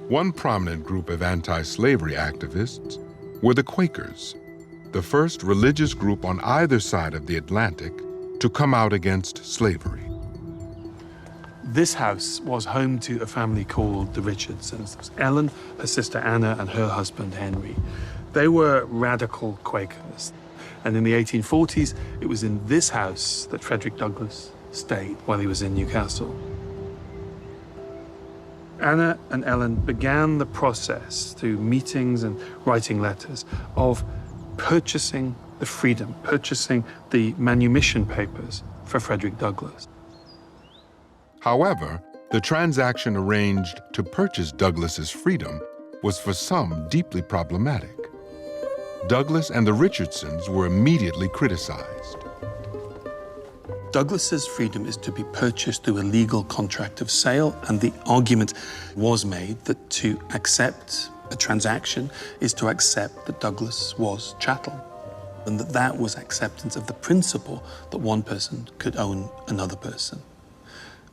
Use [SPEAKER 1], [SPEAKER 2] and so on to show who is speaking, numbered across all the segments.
[SPEAKER 1] One prominent group of anti-slavery activists were the Quakers, the first religious group on either side of the Atlantic to come out against slavery.
[SPEAKER 2] This house was home to a family called the Richardsons. It was Ellen, her sister Anna, and her husband Henry. They were radical Quakers. And in the 1840s, it was in this house that Frederick Douglass stayed while he was in Newcastle. Anna and Ellen began the process through meetings and writing letters of purchasing the freedom, purchasing the manumission papers for Frederick Douglass.
[SPEAKER 1] However, the transaction arranged to purchase Douglass's freedom was for some deeply problematic. Douglass and the Richardsons were immediately criticized.
[SPEAKER 2] Douglass's freedom is to be purchased through a legal contract of sale, and the argument was made that to accept a transaction is to accept that Douglass was chattel, and that was acceptance of the principle that one person could own another person.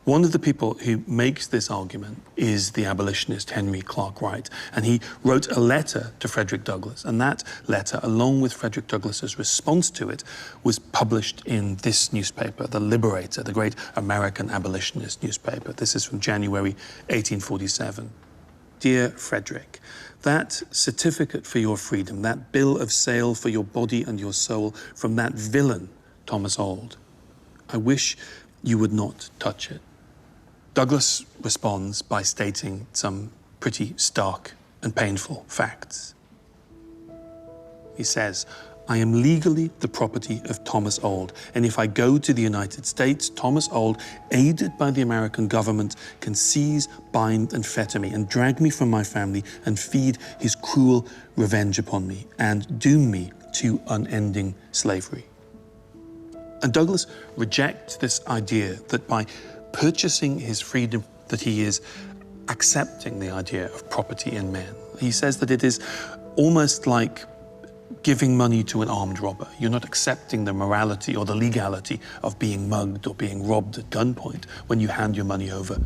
[SPEAKER 2] One of the people who makes this argument is the abolitionist Henry Clark Wright, and he wrote a letter to Frederick Douglass, and that letter, along with Frederick Douglass's response to it, was published in this newspaper, The Liberator, the great American abolitionist newspaper. This is from January 1847. Dear Frederick, that certificate for your freedom, that bill of sale for your body and your soul from that villain, Thomas Auld, I wish you would not touch it. Douglass responds by stating some pretty stark and painful facts. He says, I am legally the property of Thomas Auld, and if I go to the United States, Thomas Auld, aided by the American government, can seize, bind, and fetter me, and drag me from my family, and feed his cruel revenge upon me, and doom me to unending slavery. And Douglass rejects this idea that by purchasing his freedom, that he is accepting the idea of property in men. He says that it is almost like giving money to an armed robber. You're not accepting the morality or the legality of being mugged or being robbed at gunpoint when you hand your money over